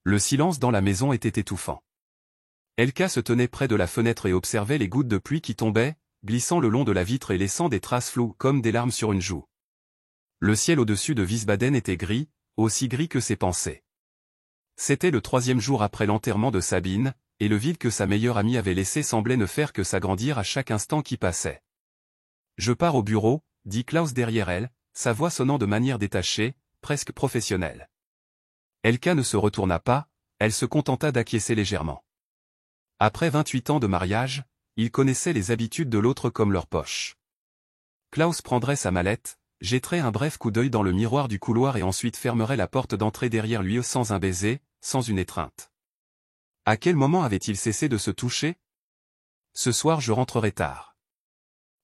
Le silence dans la maison était étouffant. Elka se tenait près de la fenêtre et observait les gouttes de pluie qui tombaient, glissant le long de la vitre et laissant des traces floues comme des larmes sur une joue. Le ciel au-dessus de Wiesbaden était gris, aussi gris que ses pensées. C'était le 3e jour après l'enterrement de Sabine, et le vide que sa meilleure amie avait laissé semblait ne faire que s'agrandir à chaque instant qui passait. « Je pars au bureau », dit Klaus derrière elle, sa voix sonnant de manière détachée, presque professionnelle. Elka ne se retourna pas, elle se contenta d'acquiescer légèrement. Après 28 ans de mariage, ils connaissaient les habitudes de l'autre comme leur poche. Klaus prendrait sa mallette, jetterait un bref coup d'œil dans le miroir du couloir et ensuite fermerait la porte d'entrée derrière lui sans un baiser, sans une étreinte. À quel moment avait-il cessé de se toucher? Ce soir je rentrerai tard.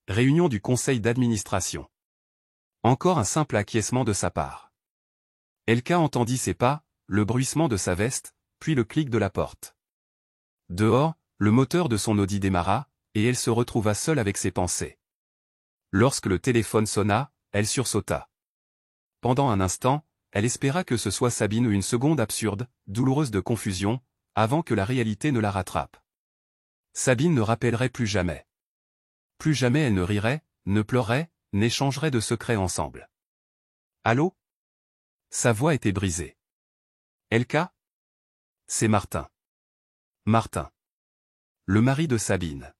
Réunion du conseil d'administration. Encore un simple acquiescement de sa part. Elka entendit ses pas, le bruissement de sa veste, puis le clic de la porte. Dehors, le moteur de son Audi démarra, et elle se retrouva seule avec ses pensées. Lorsque le téléphone sonna, elle sursauta. Pendant un instant, elle espéra que ce soit Sabine ou une seconde absurde, douloureuse de confusion, avant que la réalité ne la rattrape. Sabine ne rappellerait plus jamais. Plus jamais elle ne rirait, ne pleurerait, n'échangerait de secrets ensemble. Allô? Sa voix était brisée. Elka? C'est Martin. Martin. Le mari de Sabine.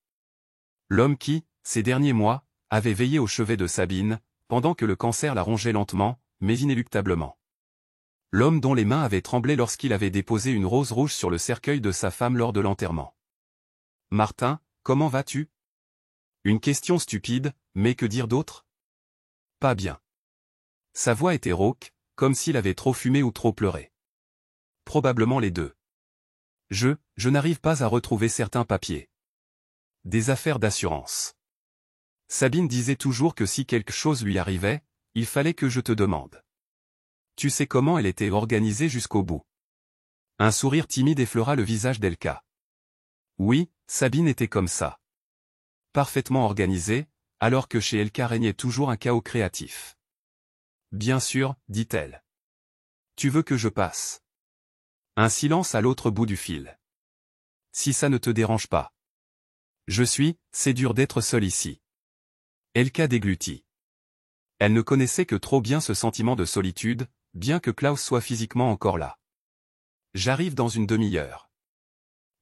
L'homme qui, ces derniers mois, avait veillé au chevet de Sabine, pendant que le cancer la rongeait lentement, mais inéluctablement. L'homme dont les mains avaient tremblé lorsqu'il avait déposé une rose rouge sur le cercueil de sa femme lors de l'enterrement. Martin, comment vas-tu? Une question stupide, mais que dire d'autre? Pas bien. Sa voix était rauque, comme s'il avait trop fumé ou trop pleuré. Probablement les deux. Je n'arrive pas à retrouver certains papiers. Des affaires d'assurance. Sabine disait toujours que si quelque chose lui arrivait, il fallait que je te demande. Tu sais comment elle était organisée jusqu'au bout. Un sourire timide effleura le visage d'Elka. Oui, Sabine était comme ça. Parfaitement organisée, alors que chez Elka régnait toujours un chaos créatif. Bien sûr, dit-elle. Tu veux que je passe? Un silence à l'autre bout du fil. Si ça ne te dérange pas. C'est dur d'être seule ici. Elka déglutit. Elle ne connaissait que trop bien ce sentiment de solitude, bien que Klaus soit physiquement encore là. J'arrive dans une demi-heure.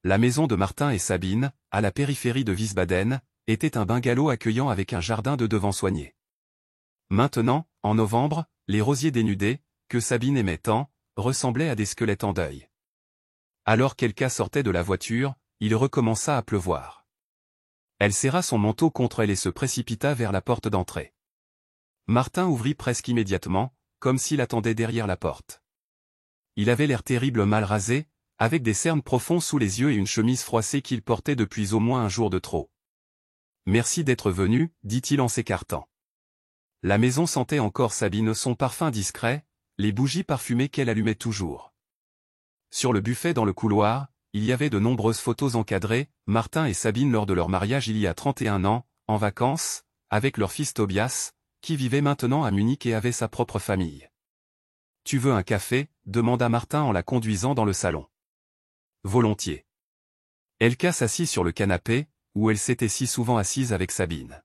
La maison de Martin et Sabine, à la périphérie de Wiesbaden, était un bungalow accueillant avec un jardin de devant soigné. Maintenant, en novembre, les rosiers dénudés, que Sabine aimait tant, ressemblaient à des squelettes en deuil. Alors qu'Elka sortait de la voiture, il recommença à pleuvoir. Elle serra son manteau contre elle et se précipita vers la porte d'entrée. Martin ouvrit presque immédiatement, comme s'il attendait derrière la porte. Il avait l'air terrible mal rasé, avec des cernes profonds sous les yeux et une chemise froissée qu'il portait depuis au moins un jour de trop. « Merci d'être venu, dit-il en s'écartant. La maison sentait encore Sabine son parfum discret, les bougies parfumées qu'elle allumait toujours. Sur le buffet dans le couloir, il y avait de nombreuses photos encadrées, Martin et Sabine lors de leur mariage il y a 31 ans, en vacances, avec leur fils Tobias, qui vivait maintenant à Munich et avait sa propre famille. « Tu veux un café ?» demanda Martin en la conduisant dans le salon. « Volontiers. » Elka s'assit sur le canapé, où elle s'était si souvent assise avec Sabine.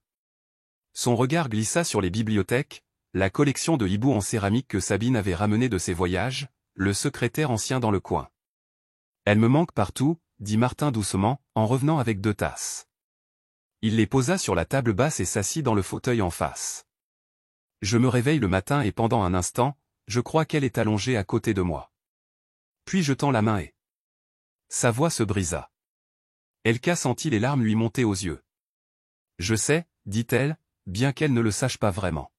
Son regard glissa sur les bibliothèques, la collection de hiboux en céramique que Sabine avait ramenée de ses voyages, le secrétaire ancien dans le coin. « Elle me manque partout, dit Martin doucement, en revenant avec 2 tasses. Il les posa sur la table basse et s'assit dans le fauteuil en face. « Je me réveille le matin et pendant un instant, je crois qu'elle est allongée à côté de moi. Puis je tends la main et... » Sa voix se brisa. Elka sentit les larmes lui monter aux yeux. « Je sais, dit-elle, bien qu'elle ne le sache pas vraiment. »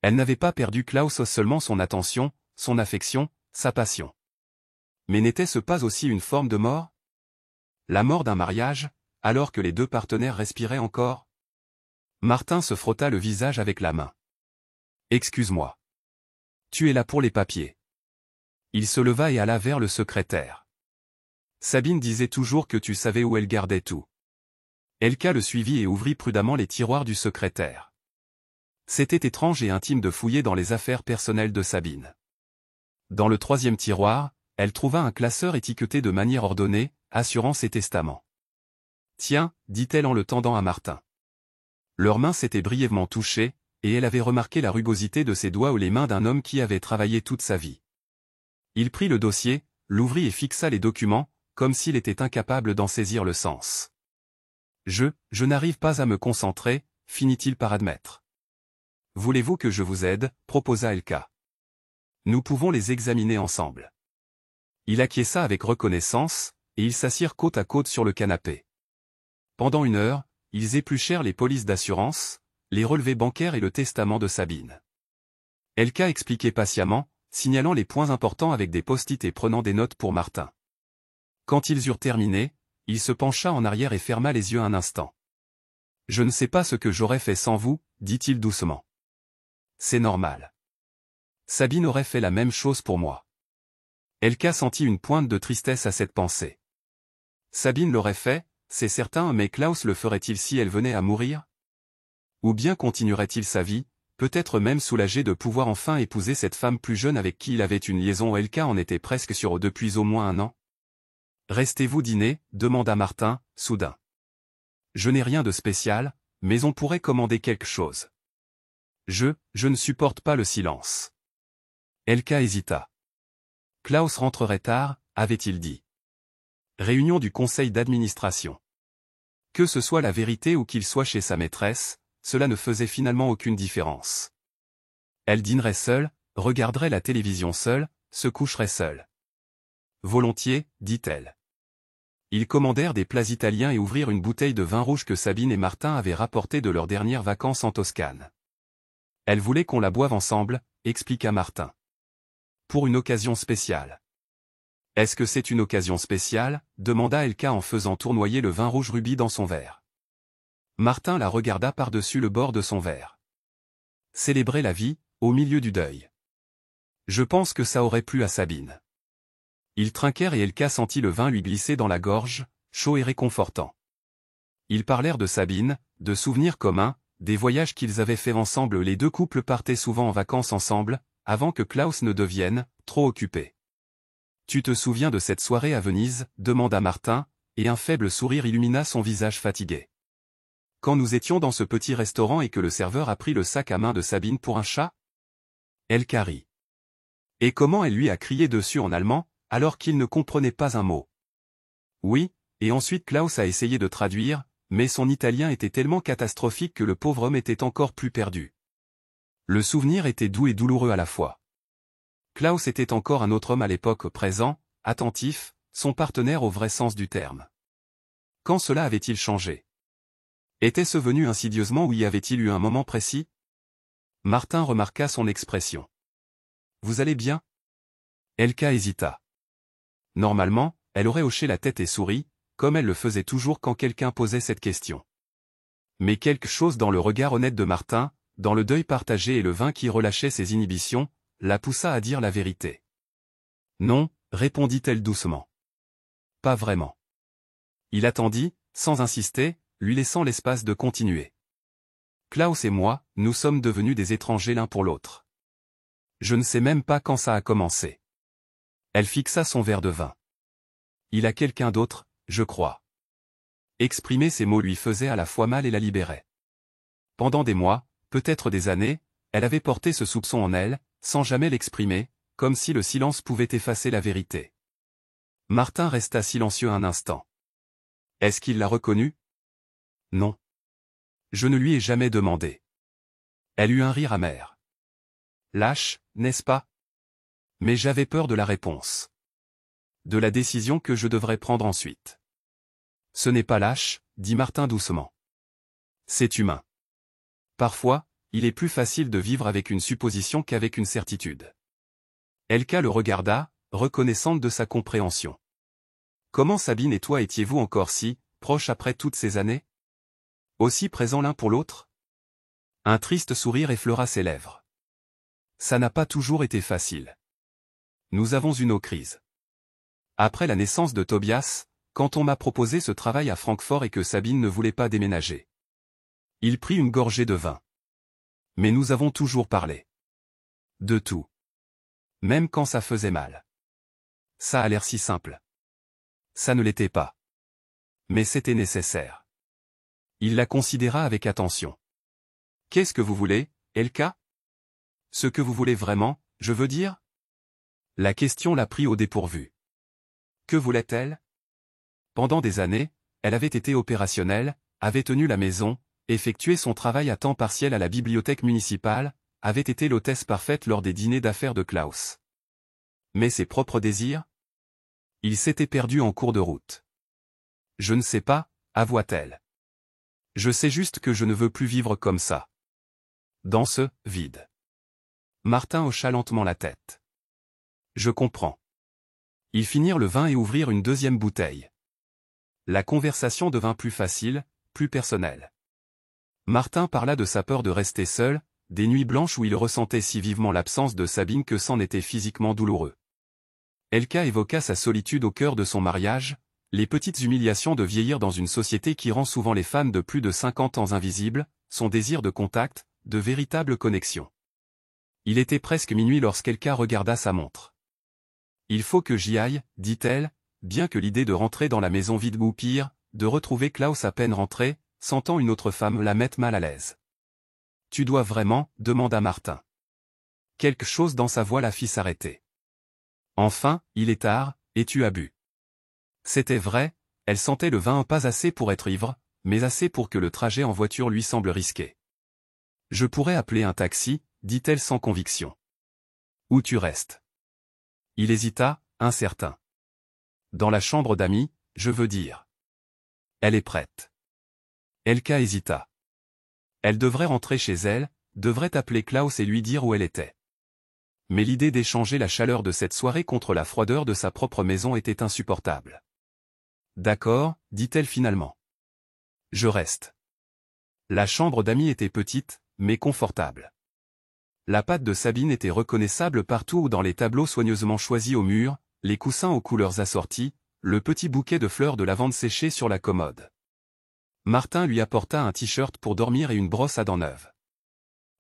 Elle n'avait pas perdu Klaus, seulement son attention, son affection, sa passion. Mais n'était-ce pas aussi une forme de mort? La mort d'un mariage, alors que les 2 partenaires respiraient encore? Martin se frotta le visage avec la main. « Excuse-moi. Tu es là pour les papiers. » Il se leva et alla vers le secrétaire. « Sabine disait toujours que tu savais où elle gardait tout. » Elka le suivit et ouvrit prudemment les tiroirs du secrétaire. C'était étrange et intime de fouiller dans les affaires personnelles de Sabine. Dans le 3e tiroir, elle trouva un classeur étiqueté de manière ordonnée, assurance et testament. Tiens, dit-elle en le tendant à Martin. Leurs mains s'étaient brièvement touchées, et elle avait remarqué la rugosité de ses doigts ou les mains d'un homme qui avait travaillé toute sa vie. Il prit le dossier, l'ouvrit et fixa les documents, comme s'il était incapable d'en saisir le sens. Je n'arrive pas à me concentrer, finit-il par admettre. Voulez-vous que je vous aide, proposa Elka. Nous pouvons les examiner ensemble. Il acquiesça avec reconnaissance, et ils s'assirent côte à côte sur le canapé. Pendant 1 heure, ils épluchèrent les polices d'assurance, les relevés bancaires et le testament de Sabine. Elka expliquait patiemment, signalant les points importants avec des post-it et prenant des notes pour Martin. Quand ils eurent terminé, il se pencha en arrière et ferma les yeux un instant. « Je ne sais pas ce que j'aurais fait sans vous, dit-il doucement. C'est normal. Sabine aurait fait la même chose pour moi. » Elka sentit une pointe de tristesse à cette pensée. Sabine l'aurait fait, c'est certain, mais Klaus le ferait-il si elle venait à mourir? Ou bien continuerait-il sa vie, peut-être même soulagé de pouvoir enfin épouser cette femme plus jeune avec qui il avait une liaison? Elka en était presque sûre depuis au moins 1 an. « Restez-vous dîner ?» demanda Martin, soudain. « Je n'ai rien de spécial, mais on pourrait commander quelque chose. Je ne supporte pas le silence. » Elka hésita. Klaus rentrerait tard, avait-il dit. Réunion du conseil d'administration. Que ce soit la vérité ou qu'il soit chez sa maîtresse, cela ne faisait finalement aucune différence. Elle dînerait seule, regarderait la télévision seule, se coucherait seule. Volontiers, dit-elle. Ils commandèrent des plats italiens et ouvrirent une bouteille de vin rouge que Sabine et Martin avaient rapporté de leurs dernières vacances en Toscane. Elle voulait qu'on la boive ensemble, expliqua Martin. Pour une occasion spéciale. Est-ce que c'est une occasion spéciale? Demanda Elka en faisant tournoyer le vin rouge rubis dans son verre. Martin la regarda par-dessus le bord de son verre. Célébrer la vie, au milieu du deuil. Je pense que ça aurait plu à Sabine. Ils trinquèrent et Elka sentit le vin lui glisser dans la gorge, chaud et réconfortant. Ils parlèrent de Sabine, de souvenirs communs, des voyages qu'ils avaient faits ensemble. Les 2 couples partaient souvent en vacances ensemble, avant que Klaus ne devienne trop occupé. « Tu te souviens de cette soirée à Venise ?» demanda Martin, et un faible sourire illumina son visage fatigué. « Quand nous étions dans ce petit restaurant et que le serveur a pris le sac à main de Sabine pour un chat ?» Elka rit. Et comment elle lui a crié dessus en allemand, alors qu'il ne comprenait pas un mot. Oui, et ensuite Klaus a essayé de traduire, mais son italien était tellement catastrophique que le pauvre homme était encore plus perdu. Le souvenir était doux et douloureux à la fois. Klaus était encore un autre homme à l'époque présent, attentif, son partenaire au vrai sens du terme. Quand cela avait-il changé? Était-ce venu insidieusement ou y avait-il eu un moment précis? Martin remarqua son expression. « Vous allez bien ?» Elka hésita. Normalement, elle aurait hoché la tête et souri, comme elle le faisait toujours quand quelqu'un posait cette question. Mais quelque chose dans le regard honnête de Martin, dans le deuil partagé et le vin qui relâchait ses inhibitions, la poussa à dire la vérité. Non, répondit-elle doucement. Pas vraiment. Il attendit, sans insister, lui laissant l'espace de continuer. Klaus et moi, nous sommes devenus des étrangers l'un pour l'autre. Je ne sais même pas quand ça a commencé. Elle fixa son verre de vin. Il a quelqu'un d'autre, je crois. Exprimer ces mots lui faisait à la fois mal et la libérait. Pendant des mois, peut-être des années, elle avait porté ce soupçon en elle, sans jamais l'exprimer, comme si le silence pouvait effacer la vérité. Martin resta silencieux un instant. Est-ce qu'il l'a reconnu? Non. Je ne lui ai jamais demandé. Elle eut un rire amer. Lâche, n'est-ce pas? Mais j'avais peur de la réponse. De la décision que je devrais prendre ensuite. Ce n'est pas lâche, dit Martin doucement. C'est humain. Parfois, il est plus facile de vivre avec une supposition qu'avec une certitude. Elka le regarda, reconnaissante de sa compréhension. Comment Sabine et toi étiez-vous encore si proches après toutes ces années? Aussi présents l'un pour l'autre? Un triste sourire effleura ses lèvres. Ça n'a pas toujours été facile. Nous avons eu nos crises. Après la naissance de Tobias, quand on m'a proposé ce travail à Francfort et que Sabine ne voulait pas déménager. Il prit une gorgée de vin. Mais nous avons toujours parlé. De tout. Même quand ça faisait mal. Ça a l'air si simple. Ça ne l'était pas. Mais c'était nécessaire. Il la considéra avec attention. Qu'est-ce que vous voulez, Elka? Ce que vous voulez vraiment, je veux dire? La question l'a pris au dépourvu. Que voulait-elle? Pendant des années, elle avait été opérationnelle, avait tenu la maison, effectué son travail à temps partiel à la bibliothèque municipale, avait été l'hôtesse parfaite lors des dîners d'affaires de Klaus. Mais ses propres désirs? Il s'était perdu en cours de route. Je ne sais pas, avoua-t-elle. Je sais juste que je ne veux plus vivre comme ça. Dans ce vide. Martin hocha lentement la tête. Je comprends. Ils finirent le vin et ouvrirent une deuxième bouteille. La conversation devint plus facile, plus personnelle. Martin parla de sa peur de rester seul, des nuits blanches où il ressentait si vivement l'absence de Sabine que c'en était physiquement douloureux. Elka évoqua sa solitude au cœur de son mariage, les petites humiliations de vieillir dans une société qui rend souvent les femmes de plus de 50 ans invisibles, son désir de contact, de véritable connexion. Il était presque minuit lorsqu'Elka regarda sa montre. « Il faut que j'y aille, dit-elle, bien que l'idée de rentrer dans la maison vide ou pire, de retrouver Klaus à peine rentré, sentant une autre femme la mette mal à l'aise. « Tu dois vraiment, demanda Martin. Quelque chose dans sa voix la fit s'arrêter. Enfin, il est tard, et tu as bu. C'était vrai, elle sentait le vin pas assez pour être ivre, mais assez pour que le trajet en voiture lui semble risqué. Je pourrais appeler un taxi, dit-elle sans conviction. Où tu restes? Il hésita, incertain. Dans la chambre d'amis, je veux dire. Elle est prête. Elka hésita. Elle devrait rentrer chez elle, devrait appeler Klaus et lui dire où elle était. Mais l'idée d'échanger la chaleur de cette soirée contre la froideur de sa propre maison était insupportable. D'accord, dit-elle finalement. Je reste. La chambre d'amis était petite, mais confortable. La patte de Sabine était reconnaissable partout dans les tableaux soigneusement choisis au mur, les coussins aux couleurs assorties, le petit bouquet de fleurs de lavande séchées sur la commode. Martin lui apporta un t-shirt pour dormir et une brosse à dents neuve.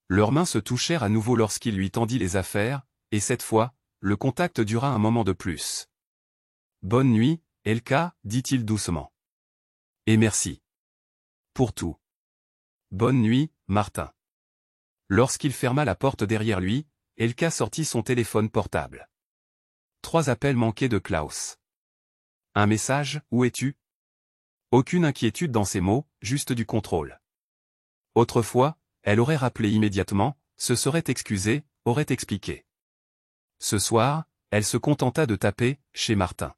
Leurs mains se touchèrent à nouveau lorsqu'il lui tendit les affaires, et cette fois, le contact dura un moment de plus. « Bonne nuit, Elka, dit-il doucement. Et merci. Pour tout. Bonne nuit, Martin. » Lorsqu'il ferma la porte derrière lui, Elka sortit son téléphone portable. 3 appels manqués de Klaus. Un message, où es-tu? Aucune inquiétude dans ses mots, juste du contrôle. Autrefois, elle aurait rappelé immédiatement, se serait excusée, aurait expliqué. Ce soir, elle se contenta de taper, chez Martin.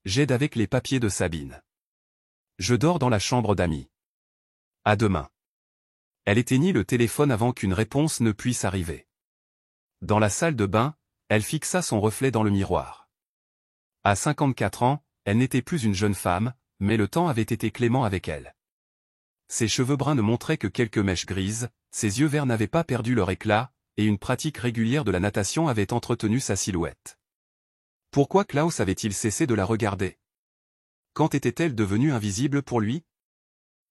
J'aide avec les papiers de Sabine. Je dors dans la chambre d'amis. À demain. Elle éteignit le téléphone avant qu'une réponse ne puisse arriver. Dans la salle de bain, elle fixa son reflet dans le miroir. À 54 ans, elle n'était plus une jeune femme, mais le temps avait été clément avec elle. Ses cheveux bruns ne montraient que quelques mèches grises, ses yeux verts n'avaient pas perdu leur éclat, et une pratique régulière de la natation avait entretenu sa silhouette. Pourquoi Klaus avait-il cessé de la regarder? Quand était-elle devenue invisible pour lui?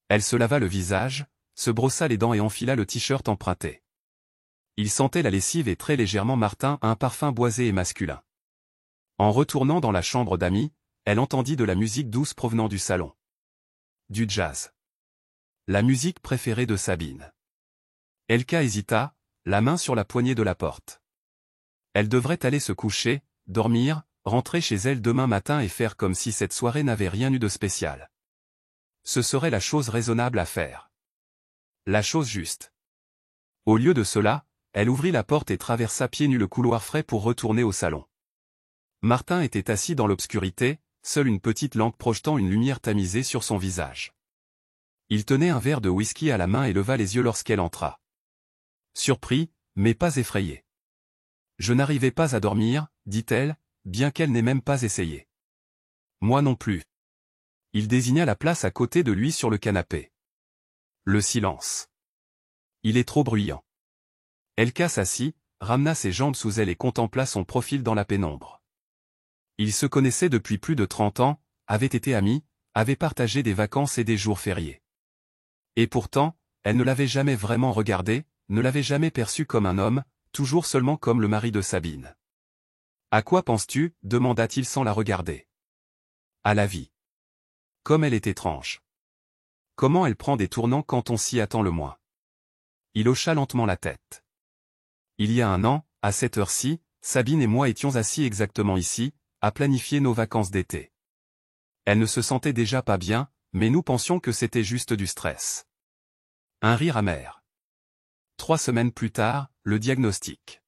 Elle se lava le visage, se brossa les dents et enfila le t-shirt emprunté. Il sentait la lessive et très légèrement Martin un parfum boisé et masculin. En retournant dans la chambre d'amis, elle entendit de la musique douce provenant du salon. Du jazz. La musique préférée de Sabine. Elka hésita, la main sur la poignée de la porte. Elle devrait aller se coucher, dormir, rentrer chez elle demain matin et faire comme si cette soirée n'avait rien eu de spécial. Ce serait la chose raisonnable à faire. La chose juste. Au lieu de cela, elle ouvrit la porte et traversa pieds nus le couloir frais pour retourner au salon. Martin était assis dans l'obscurité, seule une petite lampe projetant une lumière tamisée sur son visage. Il tenait un verre de whisky à la main et leva les yeux lorsqu'elle entra. Surpris, mais pas effrayé. « Je n'arrivais pas à dormir, dit-elle, bien qu'elle n'ait même pas essayé. Moi non plus. » Il désigna la place à côté de lui sur le canapé. Le silence. Il est trop bruyant. Elka s'assit, ramena ses jambes sous elle et contempla son profil dans la pénombre. Ils se connaissaient depuis plus de 30 ans, avaient été amis, avaient partagé des vacances et des jours fériés. Et pourtant, elle ne l'avait jamais vraiment regardé, ne l'avait jamais perçu comme un homme, toujours seulement comme le mari de Sabine. À quoi penses-tu demanda-t-il sans la regarder. À la vie. Comme elle est étrange. Comment elle prend des tournants quand on s'y attend le moins. Il hocha lentement la tête. Il y a un an, à cette heure-ci, Sabine et moi étions assis exactement ici, à planifier nos vacances d'été. Elle ne se sentait déjà pas bien, mais nous pensions que c'était juste du stress. Un rire amer. 3 semaines plus tard, le diagnostic.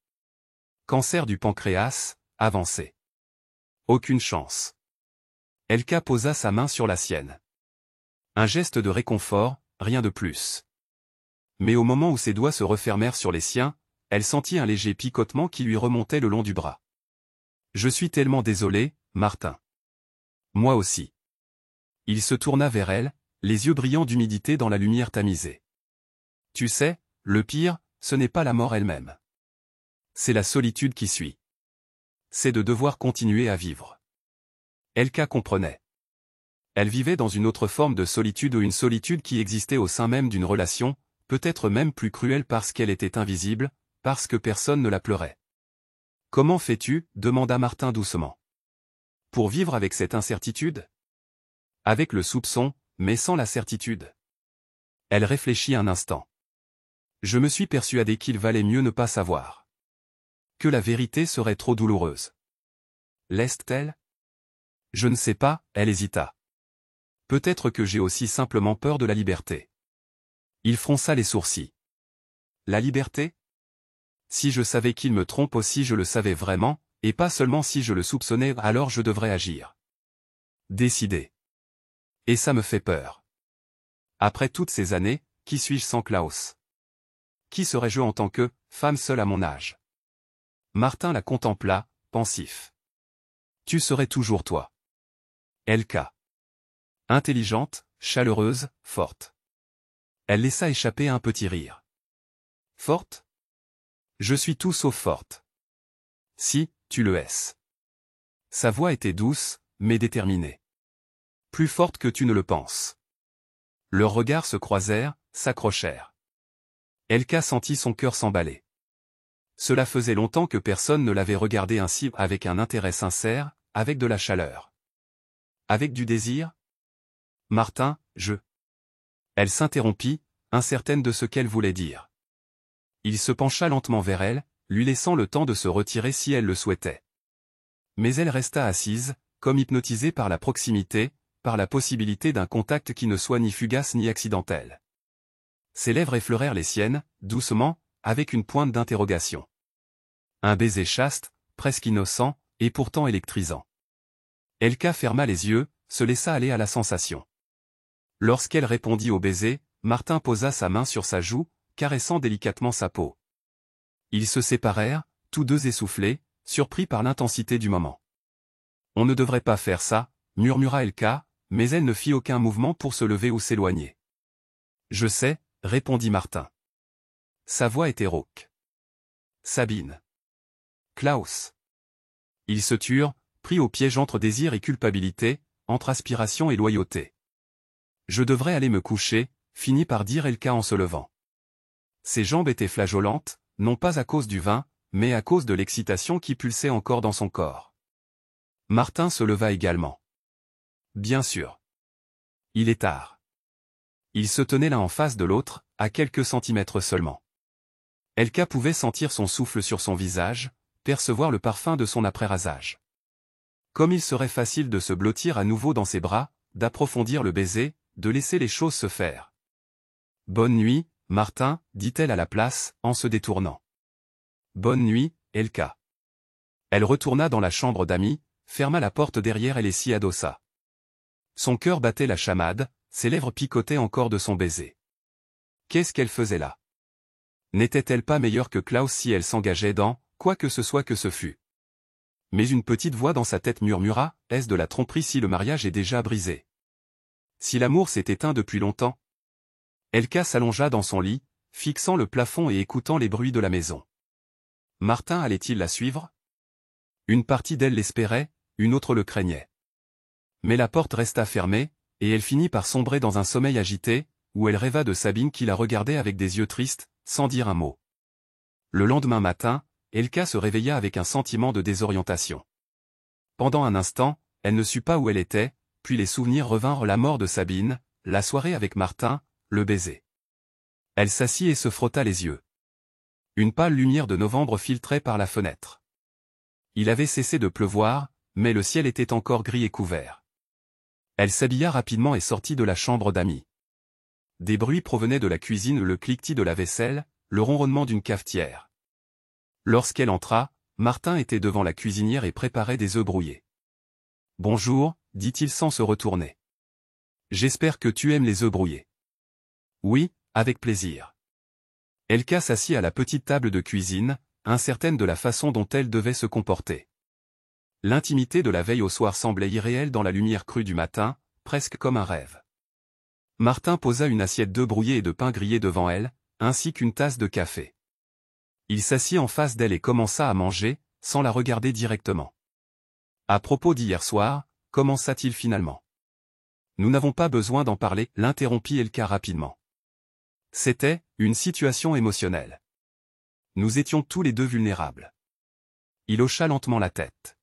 Cancer du pancréas, avancé. Aucune chance. Elka posa sa main sur la sienne. Un geste de réconfort, rien de plus. Mais au moment où ses doigts se refermèrent sur les siens, elle sentit un léger picotement qui lui remontait le long du bras. « Je suis tellement désolé, Martin. » Moi aussi. Il se tourna vers elle, les yeux brillants d'humidité dans la lumière tamisée. « Tu sais, le pire, ce n'est pas la mort elle-même. C'est la solitude qui suit. C'est de devoir continuer à vivre. » Elka comprenait. Elle vivait dans une autre forme de solitude ou une solitude qui existait au sein même d'une relation, peut-être même plus cruelle parce qu'elle était invisible, parce que personne ne la pleurait. « Comment fais-tu » demanda Martin doucement. « Pour vivre avec cette incertitude ?» Avec le soupçon, mais sans la certitude. Elle réfléchit un instant. Je me suis persuadé qu'il valait mieux ne pas savoir. Que la vérité serait trop douloureuse. Laisse-t-elle ? Je ne sais pas, elle hésita. Peut-être que j'ai aussi simplement peur de la liberté. Il fronça les sourcils. La liberté ? Si je savais qu'il me trompe aussi je le savais vraiment, et pas seulement si je le soupçonnais alors je devrais agir. Décider. Et ça me fait peur. Après toutes ces années, qui suis-je sans Klaus ? Qui serais-je en tant que femme seule à mon âge ? Martin la contempla, pensif. Tu serais toujours toi. Elka. Intelligente, chaleureuse, forte. Elle laissa échapper un petit rire. Forte ? Je suis tout sauf forte. Si, tu le es. Sa voix était douce, mais déterminée. Plus forte que tu ne le penses. Leurs regards se croisèrent, s'accrochèrent. Elka sentit son cœur s'emballer. Cela faisait longtemps que personne ne l'avait regardé ainsi avec un intérêt sincère, avec de la chaleur. Avec du désir ? Martin, je... Elle s'interrompit, incertaine de ce qu'elle voulait dire. Il se pencha lentement vers elle, lui laissant le temps de se retirer si elle le souhaitait. Mais elle resta assise, comme hypnotisée par la proximité, par la possibilité d'un contact qui ne soit ni fugace ni accidentel. Ses lèvres effleurèrent les siennes, doucement, avec une pointe d'interrogation. Un baiser chaste, presque innocent, et pourtant électrisant. Elka ferma les yeux, se laissa aller à la sensation. Lorsqu'elle répondit au baiser, Martin posa sa main sur sa joue, caressant délicatement sa peau. Ils se séparèrent, tous deux essoufflés, surpris par l'intensité du moment. « On ne devrait pas faire ça », murmura Elka, mais elle ne fit aucun mouvement pour se lever ou s'éloigner. « Je sais », répondit Martin. Sa voix était rauque. « Sabine. Klaus. » Ils se turent, pris au piège entre désir et culpabilité, entre aspiration et loyauté. « Je devrais aller me coucher », finit par dire Elka en se levant. Ses jambes étaient flageolantes, non pas à cause du vin, mais à cause de l'excitation qui pulsait encore dans son corps. Martin se leva également. Bien sûr. Il est tard. Ils se tenaient l'un en face de l'autre, à quelques centimètres seulement. Elka pouvait sentir son souffle sur son visage, percevoir le parfum de son après-rasage. Comme il serait facile de se blottir à nouveau dans ses bras, d'approfondir le baiser, de laisser les choses se faire. « Bonne nuit, Martin, dit-elle à la place, en se détournant. « Bonne nuit, Elka. » Elle retourna dans la chambre d'amis, ferma la porte derrière elle et s'y adossa. Son cœur battait la chamade, ses lèvres picotaient encore de son baiser. Qu'est-ce qu'elle faisait là? N'était-elle pas meilleure que Klaus si elle s'engageait dans quoi que ce soit que ce fût? Mais une petite voix dans sa tête murmura, est-ce de la tromperie si le mariage est déjà brisé? Si l'amour s'est éteint depuis longtemps? Elka s'allongea dans son lit, fixant le plafond et écoutant les bruits de la maison. Martin allait-il la suivre? Une partie d'elle l'espérait, une autre le craignait. Mais la porte resta fermée, et elle finit par sombrer dans un sommeil agité, où elle rêva de Sabine qui la regardait avec des yeux tristes, sans dire un mot. Le lendemain matin, Elka se réveilla avec un sentiment de désorientation. Pendant un instant, elle ne sut pas où elle était, puis les souvenirs revinrent, la mort de Sabine, la soirée avec Martin, le baiser. Elle s'assit et se frotta les yeux. Une pâle lumière de novembre filtrait par la fenêtre. Il avait cessé de pleuvoir, mais le ciel était encore gris et couvert. Elle s'habilla rapidement et sortit de la chambre d'amis. Des bruits provenaient de la cuisine, le cliquetis de la vaisselle, le ronronnement d'une cafetière. Lorsqu'elle entra, Martin était devant la cuisinière et préparait des œufs brouillés. « Bonjour », dit-il sans se retourner. « J'espère que tu aimes les œufs brouillés. »« Oui, avec plaisir. » Elka s'assit à la petite table de cuisine, incertaine de la façon dont elle devait se comporter. L'intimité de la veille au soir semblait irréelle dans la lumière crue du matin, presque comme un rêve. Martin posa une assiette d'œufs brouillés et de pain grillé devant elle, ainsi qu'une tasse de café. Il s'assit en face d'elle et commença à manger, sans la regarder directement. « À propos d'hier soir, commença-t-il finalement. « Nous n'avons pas besoin d'en parler, l'interrompit Elka rapidement. C'était une situation émotionnelle. Nous étions tous les deux vulnérables. Il hocha lentement la tête.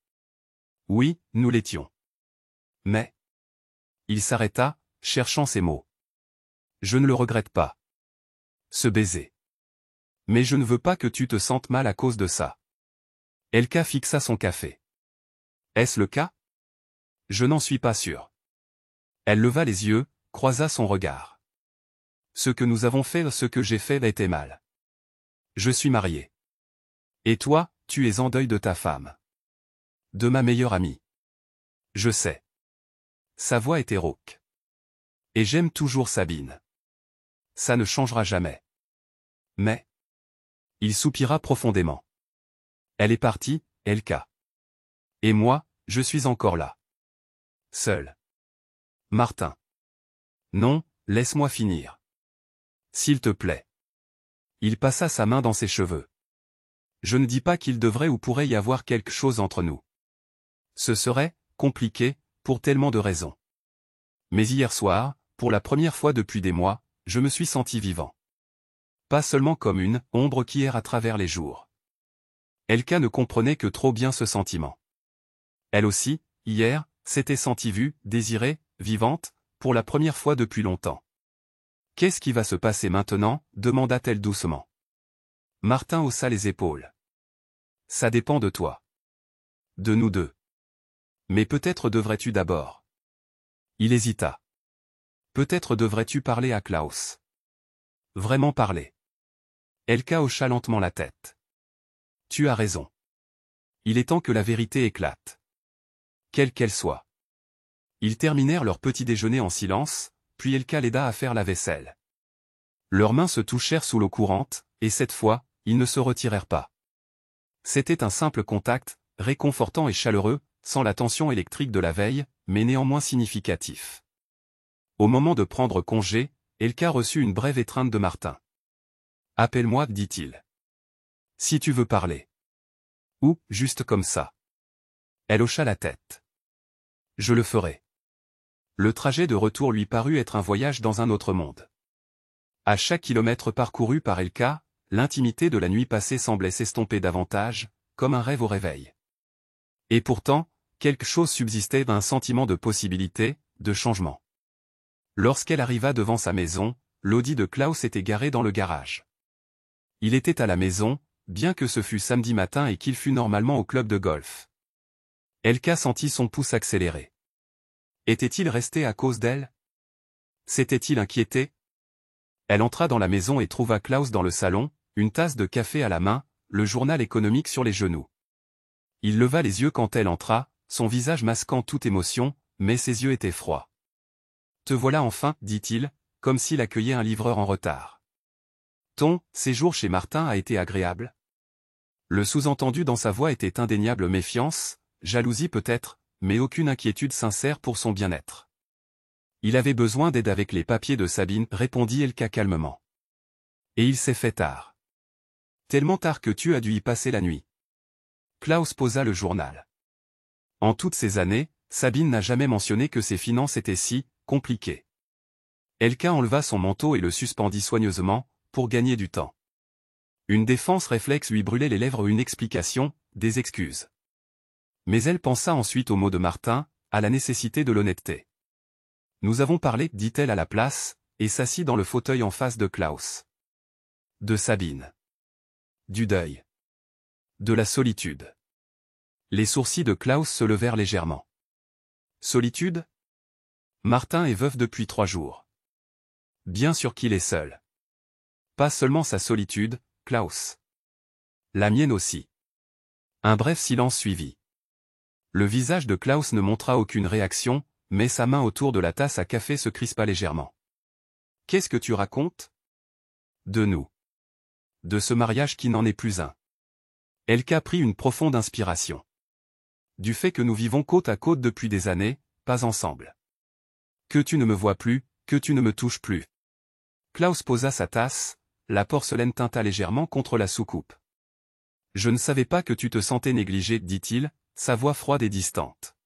Oui, nous l'étions. Mais... Il s'arrêta, cherchant ses mots. Je ne le regrette pas. Ce baiser. Mais je ne veux pas que tu te sentes mal à cause de ça. Elka fixa son café. Est-ce le cas? Je n'en suis pas sûr. Elle leva les yeux, croisa son regard. Ce que nous avons fait, ce que j'ai fait était mal. Je suis marié. Et toi, tu es en deuil de ta femme. De ma meilleure amie. Je sais. Sa voix était rauque. Et j'aime toujours Sabine. Ça ne changera jamais. Mais... Il soupira profondément. Elle est partie, Elka. Et moi, je suis encore là. Seul. Martin. Non, laisse-moi finir. S'il te plaît. Il passa sa main dans ses cheveux. Je ne dis pas qu'il devrait ou pourrait y avoir quelque chose entre nous. Ce serait compliqué, pour tellement de raisons. Mais hier soir, pour la première fois depuis des mois, je me suis senti vivant. Pas seulement comme une ombre qui erre à travers les jours. Elka ne comprenait que trop bien ce sentiment. Elle aussi, hier, s'était sentie vue, désirée, vivante, pour la première fois depuis longtemps. « Qu'est-ce qui va se passer maintenant » demanda-t-elle doucement. Martin haussa les épaules. « Ça dépend de toi. De nous deux. Mais peut-être devrais-tu d'abord. » Il hésita. « Peut-être devrais-tu parler à Klaus. » Vraiment parler. Elka hocha lentement la tête. « Tu as raison. Il est temps que la vérité éclate. Quelle qu'elle soit. » Ils terminèrent leur petit déjeuner en silence, puis Elka l'aida à faire la vaisselle. Leurs mains se touchèrent sous l'eau courante, et cette fois, ils ne se retirèrent pas. C'était un simple contact, réconfortant et chaleureux, sans la tension électrique de la veille, mais néanmoins significatif. Au moment de prendre congé, Elka reçut une brève étreinte de Martin. « Appelle-moi, dit-il. Si tu veux parler. Ou, juste comme ça. » Elle hocha la tête. « Je le ferai. » Le trajet de retour lui parut être un voyage dans un autre monde. À chaque kilomètre parcouru par Elka, l'intimité de la nuit passée semblait s'estomper davantage, comme un rêve au réveil. Et pourtant, quelque chose subsistait d'un sentiment de possibilité, de changement. Lorsqu'elle arriva devant sa maison, l'Audi de Klaus était garé dans le garage. Il était à la maison, bien que ce fût samedi matin et qu'il fût normalement au club de golf. Elka sentit son pouce accélérer. Était-il resté à cause d'elle? S'était-il inquiété? Elle entra dans la maison et trouva Klaus dans le salon, une tasse de café à la main, le journal économique sur les genoux. Il leva les yeux quand elle entra, son visage masquant toute émotion, mais ses yeux étaient froids. « Te voilà enfin, dit-il, comme s'il accueillait un livreur en retard. Ton séjour chez Martin a été agréable? » Le sous-entendu dans sa voix était indéniable méfiance, jalousie peut-être, mais aucune inquiétude sincère pour son bien-être. Il avait besoin d'aide avec les papiers de Sabine, répondit Elka calmement. Et il s'est fait tard. Tellement tard que tu as dû y passer la nuit. Klaus posa le journal. En toutes ces années, Sabine n'a jamais mentionné que ses finances étaient si compliquées. Elka enleva son manteau et le suspendit soigneusement, pour gagner du temps. Une défense réflexe lui brûlait les lèvres, une explication, des excuses. Mais elle pensa ensuite aux mots de Martin, à la nécessité de l'honnêteté. Nous avons parlé, dit-elle à la place, et s'assit dans le fauteuil en face de Klaus. De Sabine. Du deuil. De la solitude. Les sourcils de Klaus se levèrent légèrement. Solitude? Martin est veuf depuis 3 jours. Bien sûr qu'il est seul. Pas seulement sa solitude, Klaus. La mienne aussi. Un bref silence suivit. Le visage de Klaus ne montra aucune réaction, mais sa main autour de la tasse à café se crispa légèrement. Qu'est-ce que tu racontes? De nous. De ce mariage qui n'en est plus un. Elka prit une profonde inspiration. Du fait que nous vivons côte à côte depuis des années, pas ensemble. Que tu ne me vois plus, que tu ne me touches plus. Klaus posa sa tasse, la porcelaine tinta légèrement contre la soucoupe. Je ne savais pas que tu te sentais négligé, dit-il, sa voix froide et distante.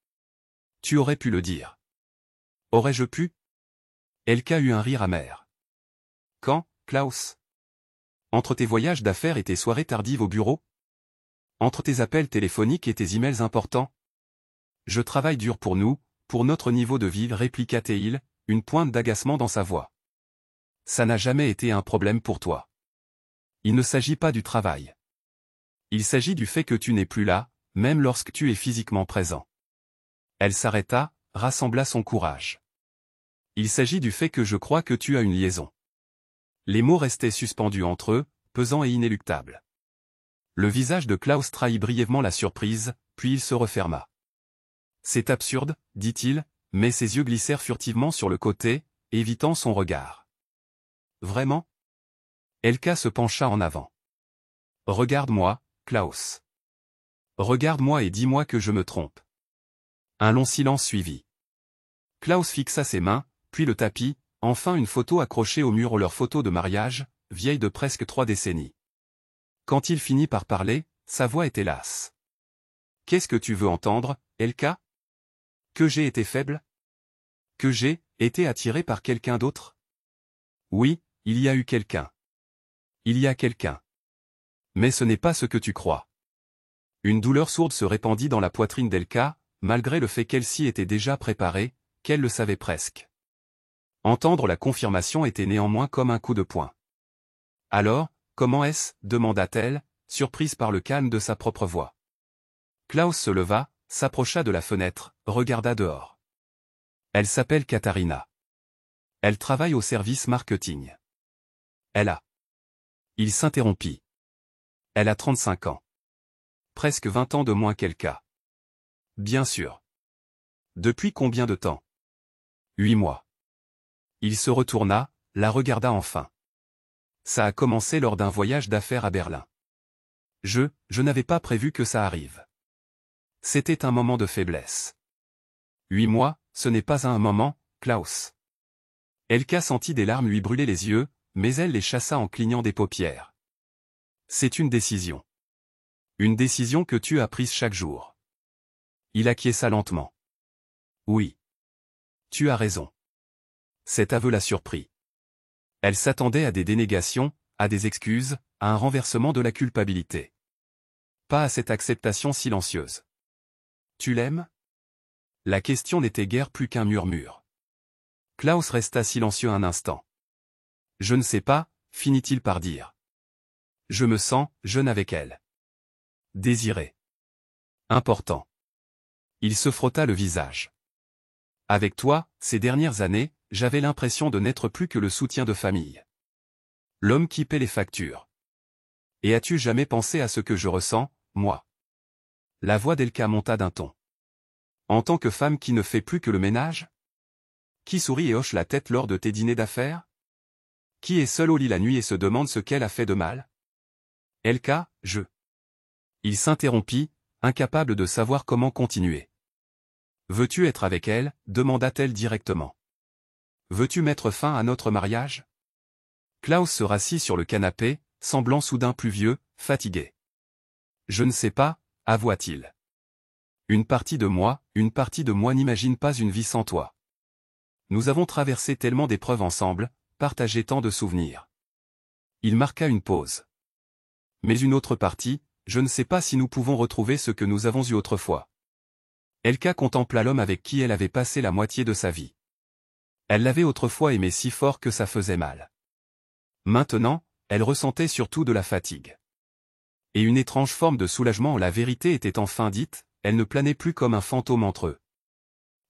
Tu aurais pu le dire. Aurais-je pu? Elka eut un rire amer. Quand, Klaus? Entre tes voyages d'affaires et tes soirées tardives au bureau? Entre tes appels téléphoniques et tes emails importants? Je travaille dur pour nous, pour notre niveau de vie, répliqua-t-il, une pointe d'agacement dans sa voix. Ça n'a jamais été un problème pour toi. Il ne s'agit pas du travail. Il s'agit du fait que tu n'es plus là, même lorsque tu es physiquement présent. Elle s'arrêta, rassembla son courage. Il s'agit du fait que je crois que tu as une liaison. Les mots restaient suspendus entre eux, pesants et inéluctables. Le visage de Klaus trahit brièvement la surprise, puis il se referma. C'est absurde, dit-il, mais ses yeux glissèrent furtivement sur le côté, évitant son regard. Vraiment? Elka se pencha en avant. Regarde-moi, Klaus. Regarde-moi et dis-moi que je me trompe. Un long silence suivit. Klaus fixa ses mains, puis le tapis, enfin une photo accrochée au mur, leur photo de mariage, vieille de presque 3 décennies. Quand il finit par parler, sa voix était lasse. Qu'est-ce que tu veux entendre, Elka? Que j'ai été faible? Que j'ai été attiré par quelqu'un d'autre? Oui, il y a eu quelqu'un. Il y a quelqu'un. Mais ce n'est pas ce que tu crois. Une douleur sourde se répandit dans la poitrine d'Elka, malgré le fait qu'elle s'y était déjà préparée, qu'elle le savait presque. Entendre la confirmation était néanmoins comme un coup de poing. Alors, comment est-ce? Demanda-t-elle, surprise par le calme de sa propre voix. Klaus se leva, s'approcha de la fenêtre, regarda dehors. Elle s'appelle Katharina. Elle travaille au service marketing. Elle a. Il s'interrompit. Elle a 35 ans. Presque 20 ans de moins qu'Elka. Bien sûr. Depuis combien de temps? 8 mois. Il se retourna, la regarda enfin. Ça a commencé lors d'un voyage d'affaires à Berlin. Je n'avais pas prévu que ça arrive. C'était un moment de faiblesse. 8 mois, ce n'est pas un moment, Klaus. Elka sentit des larmes lui brûler les yeux, mais elle les chassa en clignant des paupières. C'est une décision. Une décision que tu as prise chaque jour. Il acquiesça lentement. Oui. Tu as raison. Cet aveu la surprit. Elle s'attendait à des dénégations, à des excuses, à un renversement de la culpabilité. Pas à cette acceptation silencieuse. Tu l'aimes? La question n'était guère plus qu'un murmure. Klaus resta silencieux un instant. Je ne sais pas, finit-il par dire. Je me sens jeune avec elle. Désiré. Important. Il se frotta le visage. Avec toi, ces dernières années, j'avais l'impression de n'être plus que le soutien de famille. L'homme qui paie les factures. Et as-tu jamais pensé à ce que je ressens, moi? La voix d'Elka monta d'un ton. En tant que femme qui ne fait plus que le ménage? Qui sourit et hoche la tête lors de tes dîners d'affaires? Qui est seule au lit la nuit et se demande ce qu'elle a fait de mal? Elka, je. Il s'interrompit, incapable de savoir comment continuer. Veux-tu être avec elle? Demanda-t-elle directement. Veux-tu mettre fin à notre mariage? Klaus se rassit sur le canapé, semblant soudain plus vieux, fatigué. Je ne sais pas, avoua-t-il. Une partie de moi n'imagine pas une vie sans toi. Nous avons traversé tellement d'épreuves ensemble, partagé tant de souvenirs. Il marqua une pause. Mais une autre partie, je ne sais pas si nous pouvons retrouver ce que nous avons eu autrefois. Elka contempla l'homme avec qui elle avait passé la moitié de sa vie. Elle l'avait autrefois aimé si fort que ça faisait mal. Maintenant, elle ressentait surtout de la fatigue. Et une étrange forme de soulagement, la vérité était enfin dite, elle ne planait plus comme un fantôme entre eux.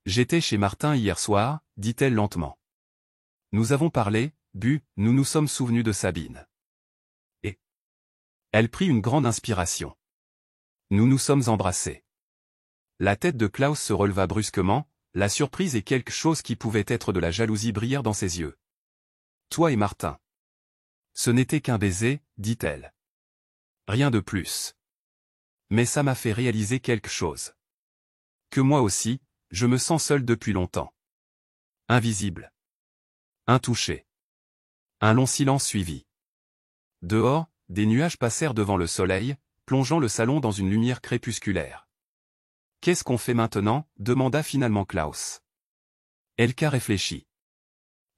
J'étais chez Martin hier soir, dit-elle lentement. Nous avons parlé, bu, nous nous sommes souvenus de Sabine. Et elle prit une grande inspiration. Nous nous sommes embrassés. La tête de Klaus se releva brusquement, la surprise et quelque chose qui pouvait être de la jalousie brillèrent dans ses yeux. Toi et Martin. Ce n'était qu'un baiser, dit-elle. Rien de plus. Mais ça m'a fait réaliser quelque chose. Que moi aussi, je me sens seul depuis longtemps. Invisible. Intouché. Un long silence suivit. Dehors, des nuages passèrent devant le soleil, plongeant le salon dans une lumière crépusculaire. Qu'est-ce qu'on fait maintenant, demanda finalement Klaus. Elka réfléchit.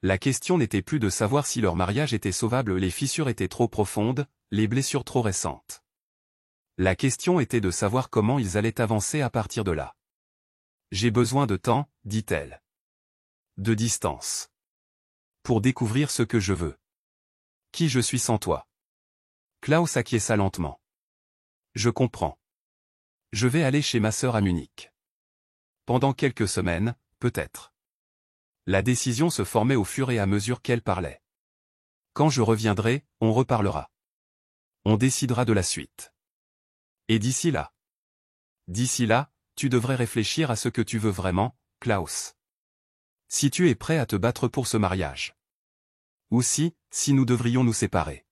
La question n'était plus de savoir si leur mariage était sauvable, les fissures étaient trop profondes, les blessures trop récentes. La question était de savoir comment ils allaient avancer à partir de là. J'ai besoin de temps, dit-elle. De distance. Pour découvrir ce que je veux. Qui je suis sans toi. Klaus acquiesça lentement. Je comprends. Je vais aller chez ma sœur à Munich. Pendant quelques semaines, peut-être. La décision se formait au fur et à mesure qu'elle parlait. Quand je reviendrai, on reparlera. On décidera de la suite. Et d'ici là? D'ici là, tu devrais réfléchir à ce que tu veux vraiment, Klaus. Si tu es prêt à te battre pour ce mariage. Ou si nous devrions nous séparer.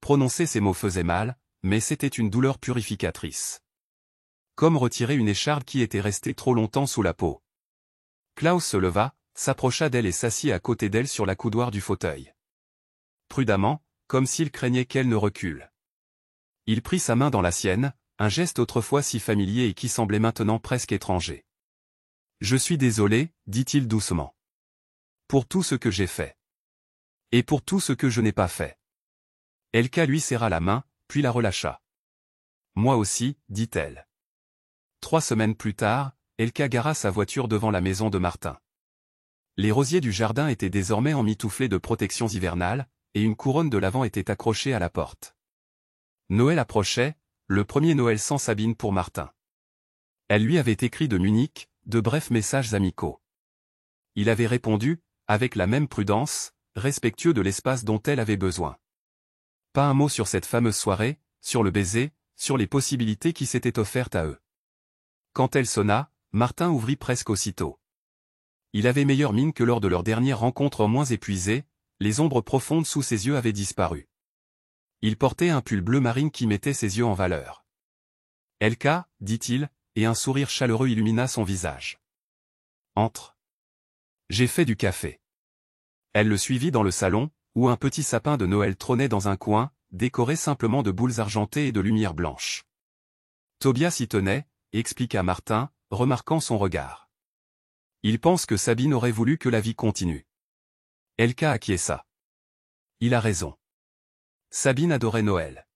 Prononcer ces mots faisait mal, mais c'était une douleur purificatrice. Comme retirer une écharde qui était restée trop longtemps sous la peau. Klaus se leva, s'approcha d'elle et s'assit à côté d'elle sur la coudoir du fauteuil. Prudemment, comme s'il craignait qu'elle ne recule. Il prit sa main dans la sienne, un geste autrefois si familier et qui semblait maintenant presque étranger. Je suis désolé, dit-il doucement. Pour tout ce que j'ai fait. Et pour tout ce que je n'ai pas fait. Elka lui serra la main, puis la relâcha. Moi aussi, dit-elle. 3 semaines plus tard, Elka gara sa voiture devant la maison de Martin. Les rosiers du jardin étaient désormais emmitouflés de protections hivernales, et une couronne de lavant était accrochée à la porte. Noël approchait, le premier Noël sans Sabine pour Martin. Elle lui avait écrit de Munich, de brefs messages amicaux. Il avait répondu, avec la même prudence, respectueux de l'espace dont elle avait besoin. Pas un mot sur cette fameuse soirée, sur le baiser, sur les possibilités qui s'étaient offertes à eux. Quand elle sonna, Martin ouvrit presque aussitôt. Il avait meilleure mine que lors de leur dernière rencontre, moins épuisée, les ombres profondes sous ses yeux avaient disparu. Il portait un pull bleu marine qui mettait ses yeux en valeur. Elka, dit-il, et un sourire chaleureux illumina son visage. Entre. J'ai fait du café. Elle le suivit dans le salon, où un petit sapin de Noël trônait dans un coin, décoré simplement de boules argentées et de lumière blanche. Tobias y tenait, expliqua Martin, remarquant son regard. Il pense que Sabine aurait voulu que la vie continue. Elka acquiesça. Il a raison. Sabine adorait Noël.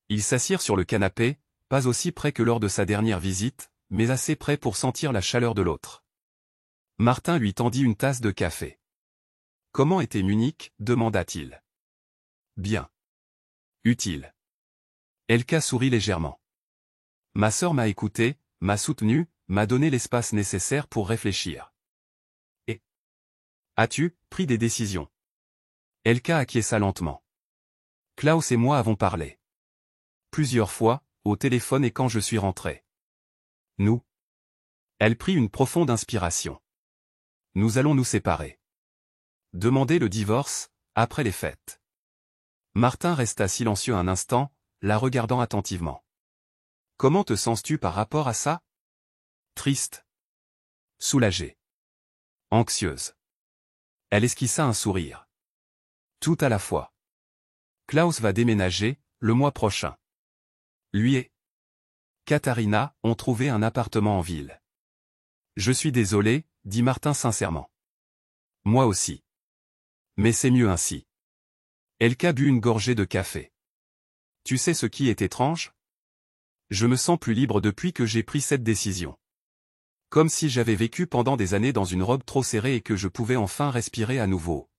Ils s'assirent sur le canapé, pas aussi près que lors de sa dernière visite, mais assez près pour sentir la chaleur de l'autre. Martin lui tendit une tasse de café. Comment était Munich, demanda-t-il. Bien. Utile. Elka sourit légèrement. Ma sœur m'a écouté, m'a soutenu, m'a donné l'espace nécessaire pour réfléchir. Et as-tu pris des décisions? Elka acquiesça lentement. Klaus et moi avons parlé. Plusieurs fois, au téléphone et quand je suis rentré. Nous. Elle prit une profonde inspiration. Nous allons nous séparer. Demander le divorce, après les fêtes. Martin resta silencieux un instant, la regardant attentivement. Comment te sens-tu par rapport à ça? Triste. Soulagée. Anxieuse. Elle esquissa un sourire. Tout à la fois. Klaus va déménager, le mois prochain. Lui et Katharina ont trouvé un appartement en ville. Je suis désolé, dit Martin sincèrement. Moi aussi. Mais c'est mieux ainsi. Elka but une gorgée de café. Tu sais ce qui est étrange? Je me sens plus libre depuis que j'ai pris cette décision. Comme si j'avais vécu pendant des années dans une robe trop serrée et que je pouvais enfin respirer à nouveau.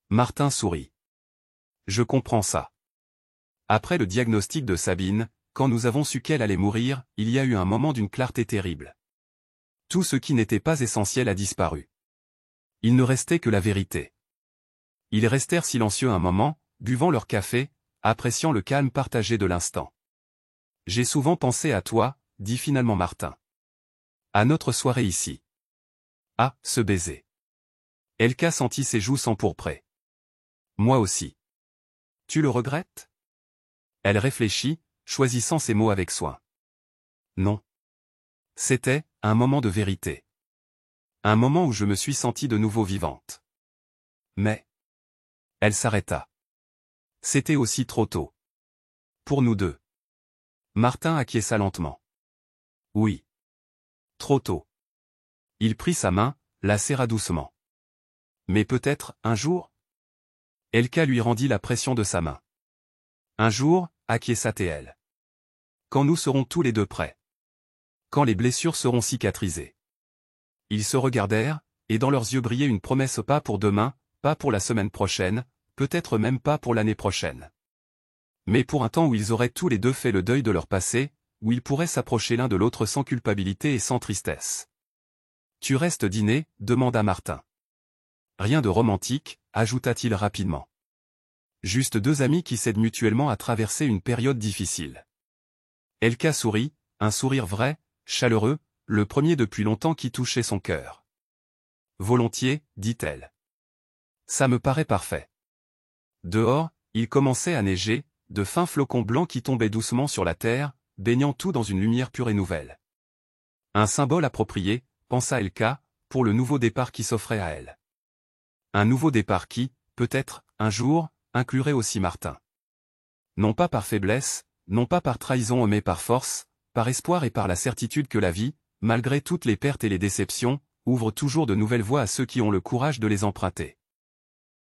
Martin sourit. Je comprends ça. Après le diagnostic de Sabine, quand nous avons su qu'elle allait mourir, il y a eu un moment d'une clarté terrible. Tout ce qui n'était pas essentiel a disparu. Il ne restait que la vérité. Ils restèrent silencieux un moment, buvant leur café, appréciant le calme partagé de l'instant. J'ai souvent pensé à toi, dit finalement Martin. À notre soirée ici. Ah, ce baiser. Elka sentit ses joues s'empourprer. Moi aussi. Tu le regrettes? Elle réfléchit, choisissant ses mots avec soin. Non. C'était un moment de vérité. Un moment où je me suis sentie de nouveau vivante. Mais... Elle s'arrêta. C'était aussi trop tôt. Pour nous deux. Martin acquiesça lentement. Oui. Trop tôt. Il prit sa main, la serra doucement. Mais peut-être, un jour? Elka lui rendit la pression de sa main. Un jour, acquiesça-t-elle. Quand nous serons tous les deux prêts. Quand les blessures seront cicatrisées. Ils se regardèrent, et dans leurs yeux brillait une promesse, pas pour demain, pas pour la semaine prochaine, peut-être même pas pour l'année prochaine. Mais pour un temps où ils auraient tous les deux fait le deuil de leur passé, où ils pourraient s'approcher l'un de l'autre sans culpabilité et sans tristesse. Tu restes dîner, demanda Martin. Rien de romantique, ajouta-t-il rapidement. Juste deux amis qui s'aident mutuellement à traverser une période difficile. Elka sourit, un sourire vrai, chaleureux, le premier depuis longtemps qui touchait son cœur. Volontiers, dit-elle. Ça me paraît parfait. Dehors, il commençait à neiger, de fins flocons blancs qui tombaient doucement sur la terre, baignant tout dans une lumière pure et nouvelle. Un symbole approprié, pensa Elka, pour le nouveau départ qui s'offrait à elle. Un nouveau départ qui, peut-être, un jour, inclurait aussi Martin. Non pas par faiblesse, non pas par trahison mais par force, par espoir et par la certitude que la vie, malgré toutes les pertes et les déceptions, ouvre toujours de nouvelles voies à ceux qui ont le courage de les emprunter.